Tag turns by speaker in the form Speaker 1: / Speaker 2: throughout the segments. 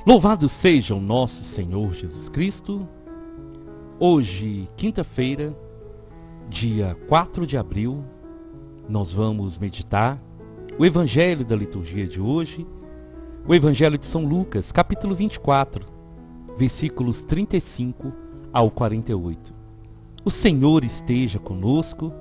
Speaker 1: Louvado seja o nosso Senhor Jesus Cristo. Hoje, quinta-feira, dia 4 de abril, nós vamos meditar o Evangelho da liturgia de hoje, o Evangelho de São Lucas, capítulo 24, versículos 35 ao 48. O Senhor esteja conosco,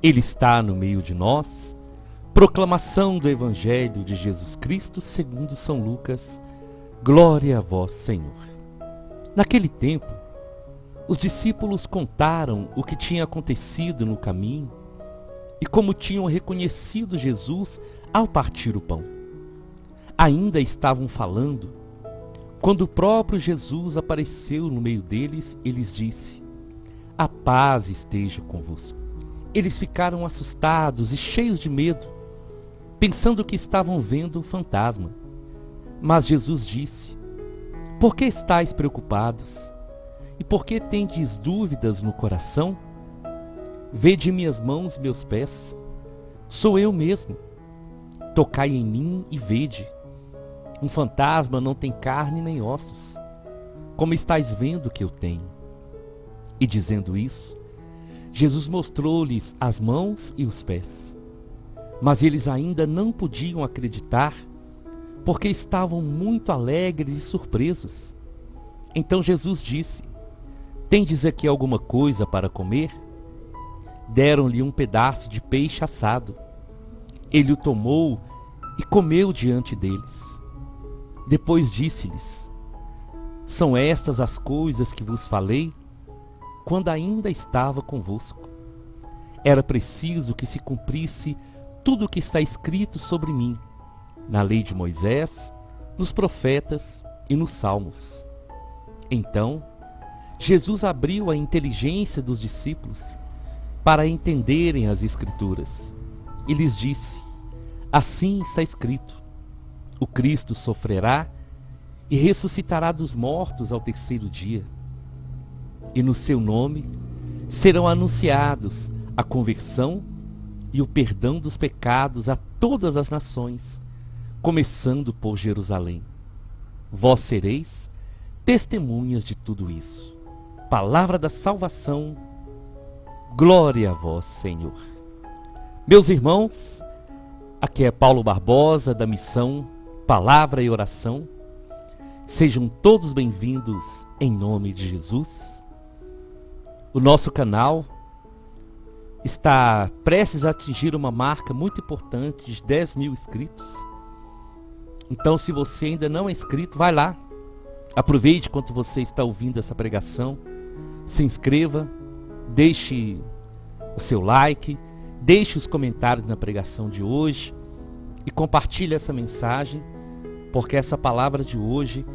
Speaker 1: Ele está no meio de nós. Proclamação do Evangelho de Jesus Cristo segundo São Lucas. Glória a vós, Senhor. Naquele tempo, os discípulos contaram o que tinha acontecido no caminho e como tinham reconhecido Jesus ao partir o pão. Ainda estavam falando, quando o próprio Jesus apareceu no meio deles e lhes disse: a paz esteja convosco. Eles ficaram assustados e cheios de medo, pensando que estavam vendo um fantasma. Mas Jesus disse: por que estáis preocupados? E por que tendes dúvidas no coração? Vede minhas mãos e meus pés. Sou eu mesmo. Tocai em mim e vede. Um fantasma não tem carne nem ossos, como estáis vendo que eu tenho. E dizendo isso, Jesus mostrou-lhes as mãos e os pés. Mas eles ainda não podiam acreditar, porque estavam muito alegres e surpresos. Então Jesus disse: tendes aqui alguma coisa para comer? Deram-lhe um pedaço de peixe assado. Ele o tomou e comeu diante deles. Depois disse-lhes: são estas as coisas que vos falei quando ainda estava convosco. Era preciso que se cumprisse tudo o que está escrito sobre mim, na lei de Moisés, nos profetas e nos salmos. Então, Jesus abriu a inteligência dos discípulos para entenderem as Escrituras e lhes disse: assim está escrito, o Cristo sofrerá e ressuscitará dos mortos ao terceiro dia, e no seu nome serão anunciados a conversão e o perdão dos pecados a todas as nações, começando por Jerusalém. Vós sereis testemunhas de tudo isso. Palavra da salvação. Glória a vós, Senhor. Meus irmãos, aqui é Paulo Barbosa da missão Palavra e Oração. Sejam todos bem-vindos em nome de Jesus. O nosso canal está prestes a atingir uma marca muito importante de 10 mil inscritos. Então, se você ainda não é inscrito, vai lá. Aproveite enquanto você está ouvindo essa pregação. Se inscreva, deixe o seu like, deixe os comentários na pregação de hoje e compartilhe essa mensagem, porque essa palavra de hoje,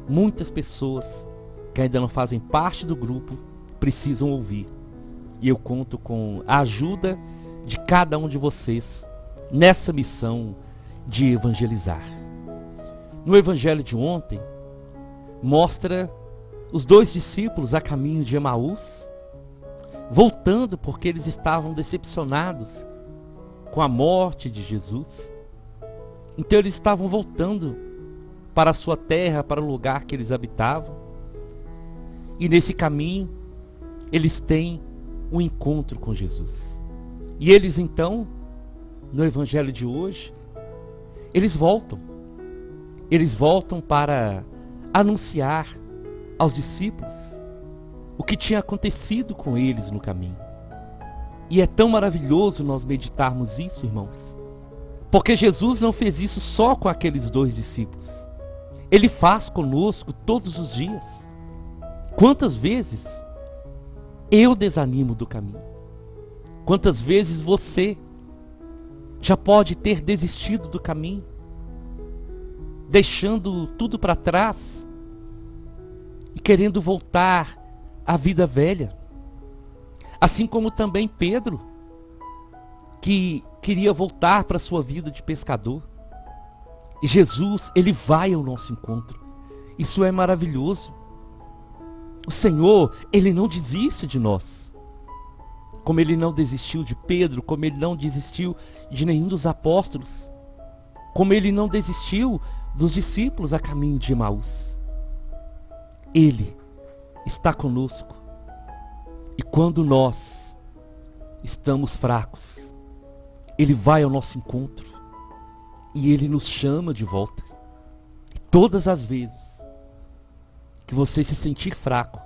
Speaker 1: muitas pessoas que ainda não fazem parte do grupo precisam ouvir. E eu conto com a ajuda de cada um de vocês nessa missão de evangelizar. No evangelho de ontem, mostra os dois discípulos a caminho de Emaús, voltando porque eles estavam decepcionados com a morte de Jesus. Então eles estavam voltando para a sua terra, para o lugar que eles habitavam. E nesse caminho, eles têm um encontro com Jesus. E eles então, no evangelho de hoje, eles voltam para anunciar aos discípulos o que tinha acontecido com eles no caminho. E é tão maravilhoso nós meditarmos isso, irmãos, porque Jesus não fez isso só com aqueles dois discípulos. Ele faz conosco todos os dias. Quantas vezes eu desanimo do caminho? Quantas vezes você já pode ter desistido do caminho, deixando tudo para trás e querendo voltar à vida velha? Assim como também Pedro, que queria voltar para a sua vida de pescador. E Jesus, Ele vai ao nosso encontro. Isso é maravilhoso. O Senhor, Ele não desiste de nós. Como Ele não desistiu de Pedro, como Ele não desistiu de nenhum dos apóstolos. Como Ele não desistiu dos discípulos a caminho de Emaús. Ele está conosco. E quando nós estamos fracos, Ele vai ao nosso encontro e Ele nos chama de volta. E todas as vezes que você se sentir fraco,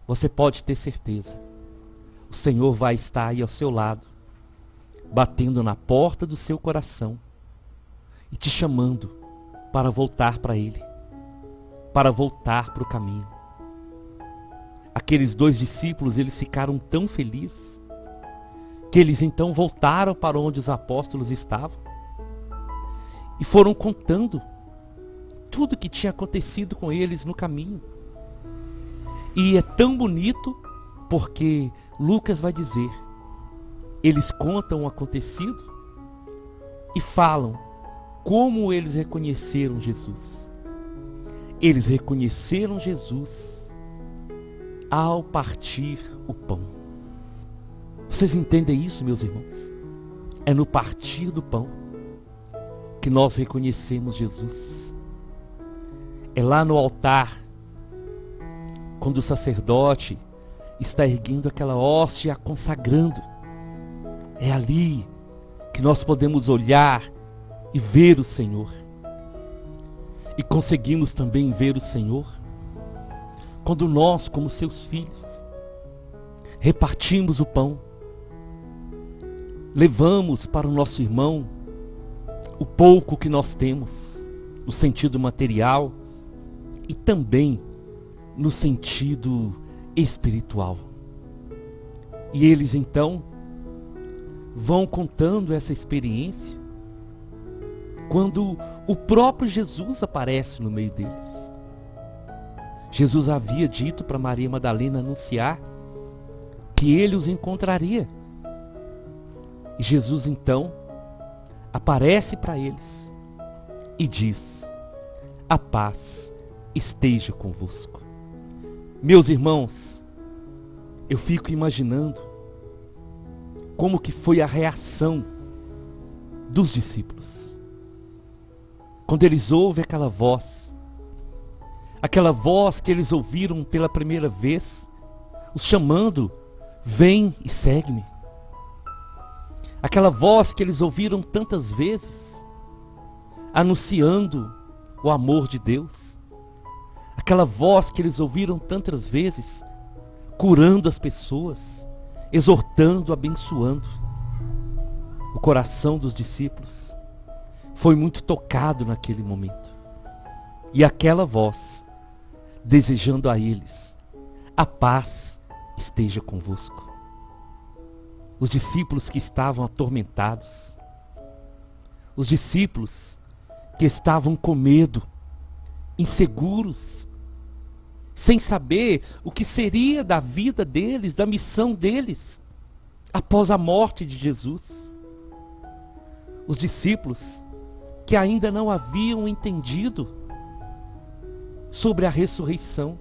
Speaker 1: você pode ter certeza, o Senhor vai estar aí ao seu lado, batendo na porta do seu coração e te chamando para voltar para Ele, para voltar para o caminho. Aqueles 2 discípulos, eles ficaram tão felizes que eles então voltaram para onde os apóstolos estavam e foram contando tudo que tinha acontecido com eles no caminho. E é tão bonito porque Lucas vai dizer, eles contam o acontecido e falam como eles reconheceram Jesus. Eles reconheceram Jesus ao partir o pão. Vocês entendem isso, meus irmãos? É no partir do pão que nós reconhecemos Jesus. É lá no altar, quando o sacerdote está erguendo aquela hóstia, a consagrando. É ali que nós podemos olhar e ver o Senhor. E conseguimos também ver o Senhor quando nós, como seus filhos, repartimos o pão, levamos para o nosso irmão o pouco que nós temos, no sentido material e também no sentido espiritual. E eles então vão contando essa experiência quando o próprio Jesus aparece no meio deles. Jesus havia dito para Maria Madalena anunciar que ele os encontraria. E Jesus então aparece para eles e diz: a paz esteja convosco. Meus irmãos, eu fico imaginando como que foi a reação dos discípulos quando eles ouvem aquela voz que eles ouviram pela primeira vez, os chamando: vem e segue-me. Aquela voz que eles ouviram tantas vezes, anunciando o amor de Deus. Aquela voz que eles ouviram tantas vezes, curando as pessoas, exortando, abençoando. O coração dos discípulos foi muito tocado naquele momento. E aquela voz, desejando a eles: a paz esteja convosco. Os discípulos que estavam atormentados, os discípulos que estavam com medo, inseguros, sem saber o que seria da vida deles, da missão deles, após a morte de Jesus. Os discípulos que ainda não haviam entendido sobre a ressurreição.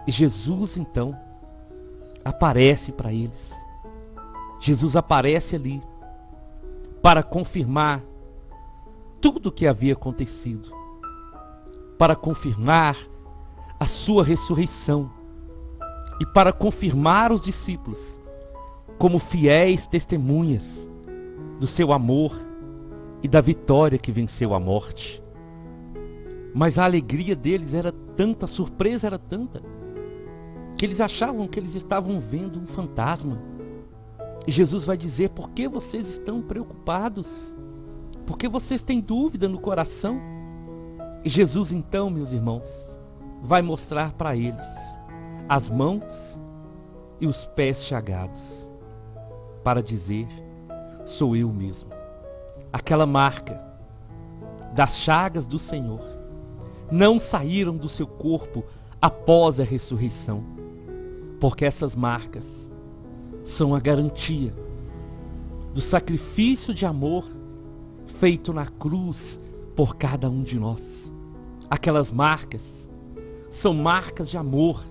Speaker 1: E Jesus então aparece para eles. Jesus aparece ali para confirmar tudo o que havia acontecido, para confirmar a sua ressurreição e para confirmar os discípulos como fiéis testemunhas do seu amor e da vitória que venceu a morte. Mas a alegria deles era tanta, a surpresa era tanta, que eles achavam que eles estavam vendo um fantasma. E Jesus vai dizer: por que vocês estão preocupados? Por que vocês têm dúvida no coração? E Jesus então, meus irmãos, vai mostrar para eles as mãos e os pés chagados, para dizer: sou eu mesmo. Aquela marca das chagas do Senhor não saíram do seu corpo após a ressurreição, porque essas marcas são a garantia do sacrifício de amor feito na cruz por cada um de nós. Aquelas marcas são marcas de amor,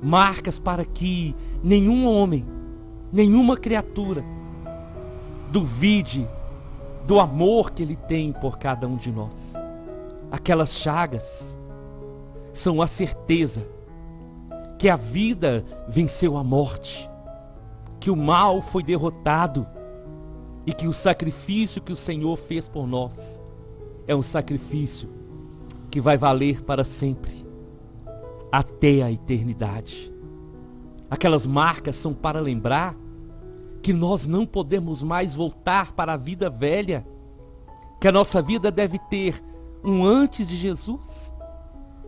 Speaker 1: marcas para que nenhum homem, nenhuma criatura duvide do amor que Ele tem por cada um de nós. Aquelas chagas são a certeza que a vida venceu a morte, que o mal foi derrotado e que o sacrifício que o Senhor fez por nós é um sacrifício que vai valer para sempre, até a eternidade. Aquelas marcas são para lembrar que nós não podemos mais voltar para a vida velha, que a nossa vida deve ter um antes de Jesus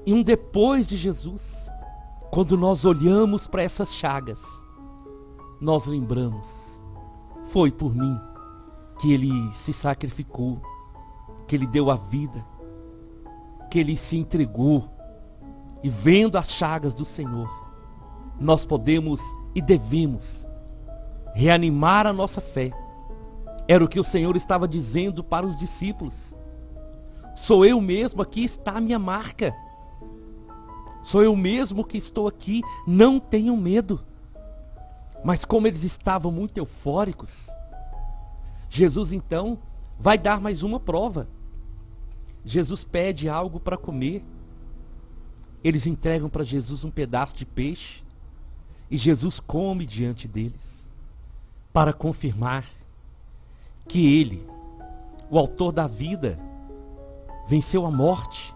Speaker 1: e um depois de Jesus. Quando nós olhamos para essas chagas, nós lembramos, foi por mim que Ele se sacrificou, que Ele deu a vida, que Ele se entregou. E vendo as chagas do Senhor, nós podemos e devemos reanimar a nossa fé. Era o que o Senhor estava dizendo para os discípulos. Sou eu mesmo, aqui está a minha marca. Sou eu mesmo que estou aqui, não tenham medo. Mas como eles estavam muito eufóricos, Jesus então vai dar mais uma prova. Jesus pede algo para comer. Eles entregam para Jesus um pedaço de peixe e Jesus come diante deles, para confirmar que Ele, o autor da vida, venceu a morte,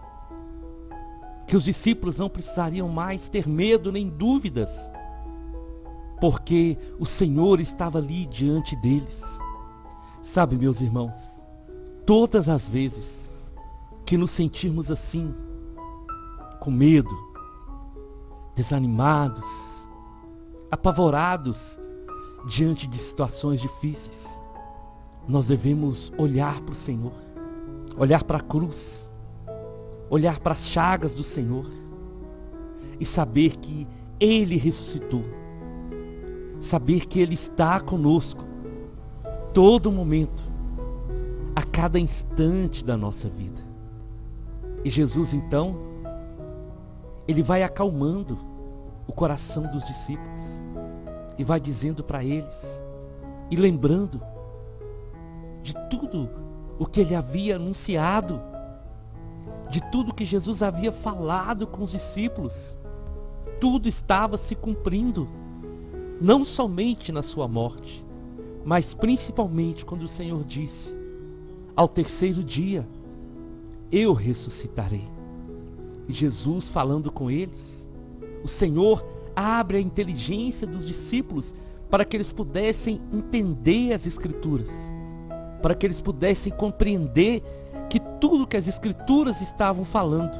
Speaker 1: que os discípulos não precisariam mais ter medo nem dúvidas, porque o Senhor estava ali diante deles. Sabe, meus irmãos, todas as vezes que nos sentirmos assim, com medo, desanimados, apavorados diante de situações difíceis, nós devemos olhar para o Senhor, olhar para a cruz, olhar para as chagas do Senhor e saber que Ele ressuscitou, saber que Ele está conosco todo momento, a cada instante da nossa vida. E Jesus então, Ele vai acalmando o coração dos discípulos e vai dizendo para eles e lembrando de tudo o que Ele havia anunciado, de tudo que Jesus havia falado com os discípulos. Tudo estava se cumprindo, não somente na sua morte, mas principalmente quando o Senhor disse: ao terceiro dia eu ressuscitarei. E Jesus falando com eles, o Senhor abre a inteligência dos discípulos para que eles pudessem entender as Escrituras, para que eles pudessem compreender que tudo que as Escrituras estavam falando,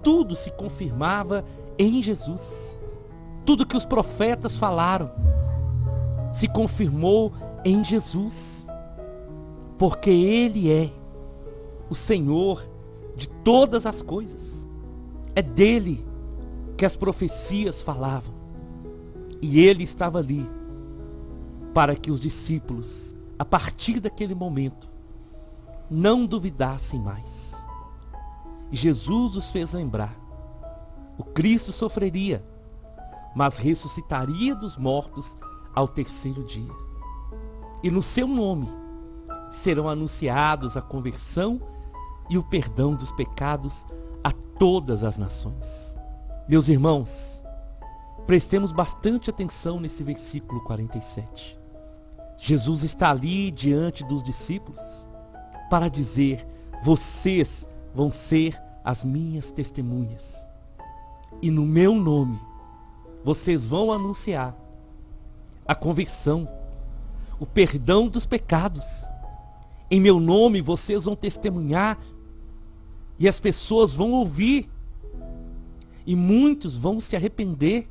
Speaker 1: tudo se confirmava em Jesus. Tudo que os profetas falaram se confirmou em Jesus, porque Ele é o Senhor de todas as coisas. É dele que as profecias falavam. E Ele estava ali para que os discípulos, a partir daquele momento, não duvidassem mais. E Jesus os fez lembrar: o Cristo sofreria, mas ressuscitaria dos mortos ao terceiro dia. E no seu nome serão anunciados a conversão e o perdão dos pecados a todas as nações. Meus irmãos, prestemos bastante atenção nesse versículo 47. Jesus está ali diante dos discípulos para dizer: vocês vão ser as minhas testemunhas. E no meu nome, vocês vão anunciar a conversão, o perdão dos pecados. Em meu nome, vocês vão testemunhar e as pessoas vão ouvir. E muitos vão se arrepender.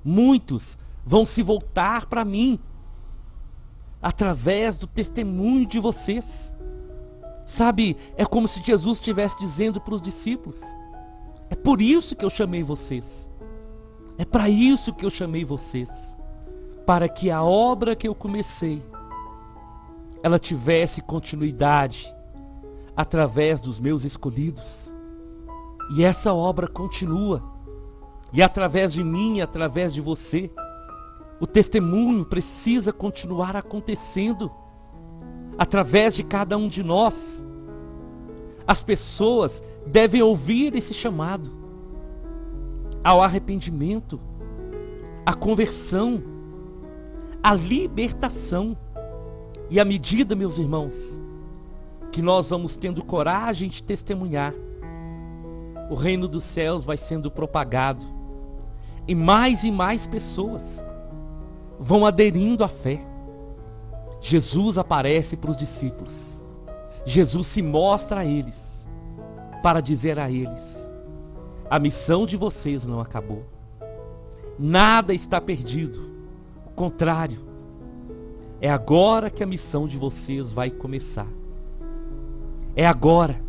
Speaker 1: Muitos vão se voltar para mim através do testemunho de vocês. Sabe, é como se Jesus estivesse dizendo para os discípulos: é por isso que eu chamei vocês. É para isso que eu chamei vocês. Para que a obra que eu comecei, ela tivesse continuidade através dos meus escolhidos. E essa obra continua. E através de mim, através de você, o testemunho precisa continuar acontecendo. através de cada um de nós, as pessoas devem ouvir esse chamado ao arrependimento, à conversão, à libertação. E à medida, meus irmãos, que nós vamos tendo coragem de testemunhar, o reino dos céus vai sendo propagado e mais pessoas vão aderindo à fé. Jesus aparece para os discípulos. Jesus se mostra a eles para dizer a eles: a missão de vocês não acabou. Nada está perdido. O contrário, é agora que a missão de vocês vai começar. É agora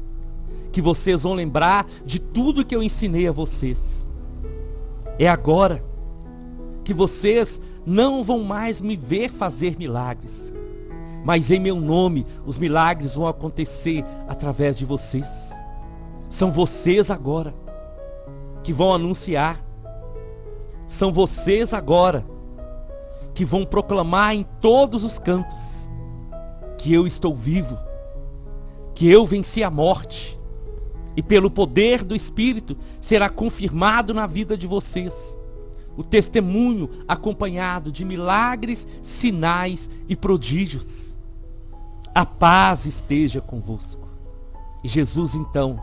Speaker 1: que vocês vão lembrar de tudo que eu ensinei a vocês. É agora que vocês não vão mais me ver fazer milagres, mas em meu nome os milagres vão acontecer através de vocês. São vocês agora que vão anunciar. São vocês agora que vão proclamar em todos os cantos que eu estou vivo, que eu venci a morte, e pelo poder do Espírito será confirmado na vida de vocês o testemunho acompanhado de milagres, sinais e prodígios. A paz esteja convosco. E Jesus então,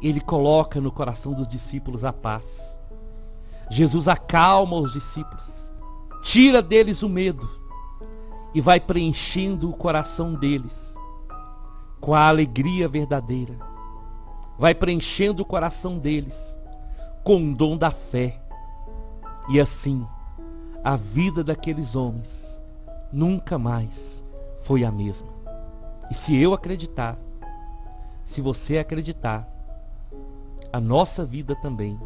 Speaker 1: ele coloca no coração dos discípulos a paz. Jesus acalma os discípulos, tira deles o medo e vai preenchendo o coração deles com a alegria verdadeira. Vai preenchendo o coração deles com o dom da fé. E assim, a vida daqueles homens nunca mais foi a mesma. E se eu acreditar, se você acreditar, a nossa vida também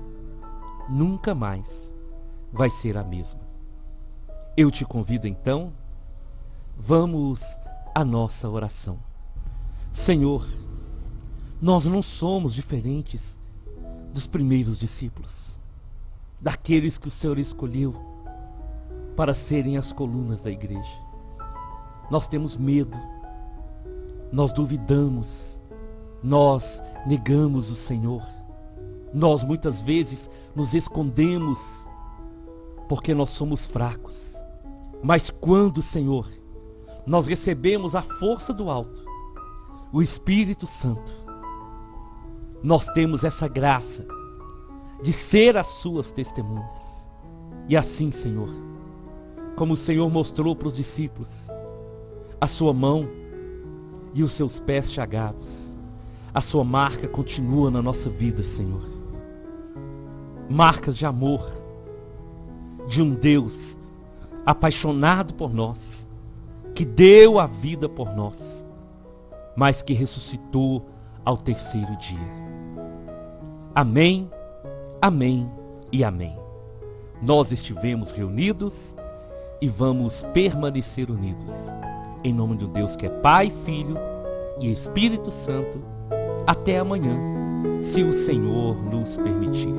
Speaker 1: nunca mais vai ser a mesma. Eu te convido então, vamos à nossa oração. Senhor, nós não somos diferentes dos primeiros discípulos, daqueles que o Senhor escolheu para serem as colunas da igreja. Nós temos medo, nós duvidamos, nós negamos o Senhor. Nós muitas vezes nos escondemos porque nós somos fracos. Mas quando, Senhor, nós recebemos a força do alto, o Espírito Santo, nós temos essa graça de ser as suas testemunhas. E assim, Senhor, como o Senhor mostrou para os discípulos a sua mão e os seus pés chagados, a sua marca continua na nossa vida, Senhor. Marcas de amor, de um Deus apaixonado por nós, que deu a vida por nós, mas que ressuscitou ao terceiro dia. Amém, amém e amém. Nós estivemos reunidos e vamos permanecer unidos. Em nome de um Deus que é Pai, Filho e Espírito Santo. Até amanhã, se o Senhor nos permitir.